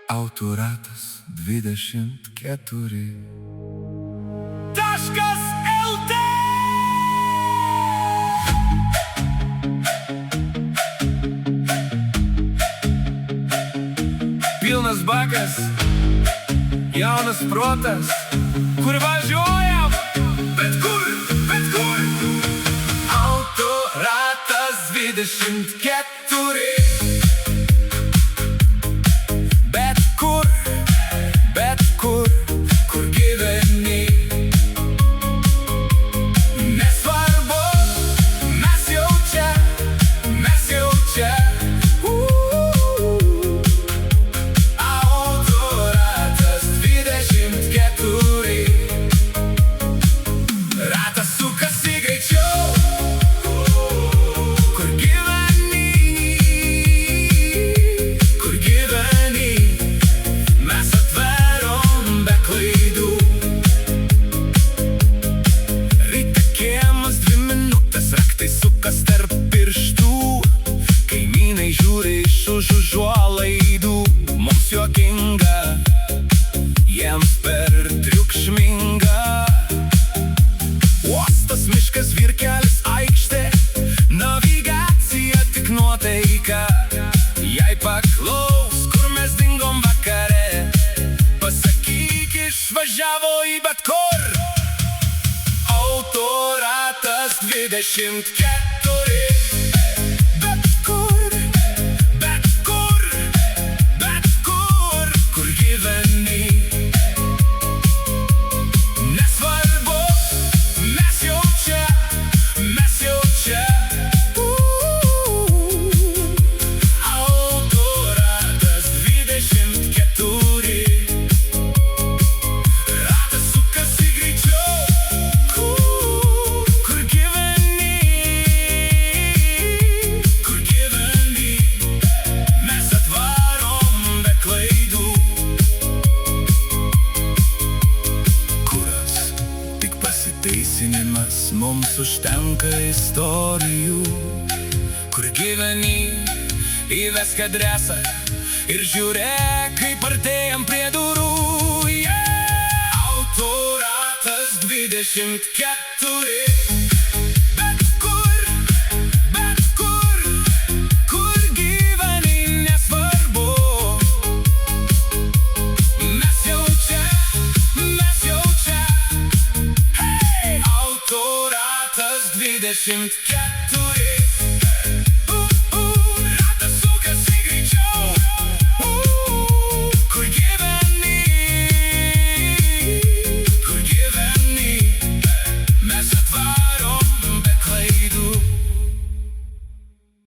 Autoratas 24. Taškas LT. Pilnas bakas, jaunas protas, kur važiuojam, bet kur. Autoratas 24. Kur gyveni, nesvarbu, mes jau čia. Autoratas 24. Ratas sukasi greičiau. Kur gyveni, mes atverom be klaidų. Ryte kiemas 2 minutės, raktai sukas tarp pirštų. Kaimynai žiūri iš už užuolaidų. Mums juokinga, jiems per triukšminga. Uostas, miškas, Žvyrkelis, aikštė, navigacija tik nuotaika. Jei paklaus, kur mes dingom vakare, pasakyk, išvažiavo į bet kur. Autoratas 24. Kur gyveni, nesvarbu, mes jau čia. Autoratas 24. Ratas sukasi greičiau. Kur gyveni, mes atvarom be klaidų. Kuras tik pasiteisinimas, mums užtenka istorijų. Kur gyveni, įvesk adresą ir žiūrėk, kaip artėjam prie durų. Autoratas 24. Kur gyveni, nesvarbu, mes jau čia. Hey! Autoratas 24.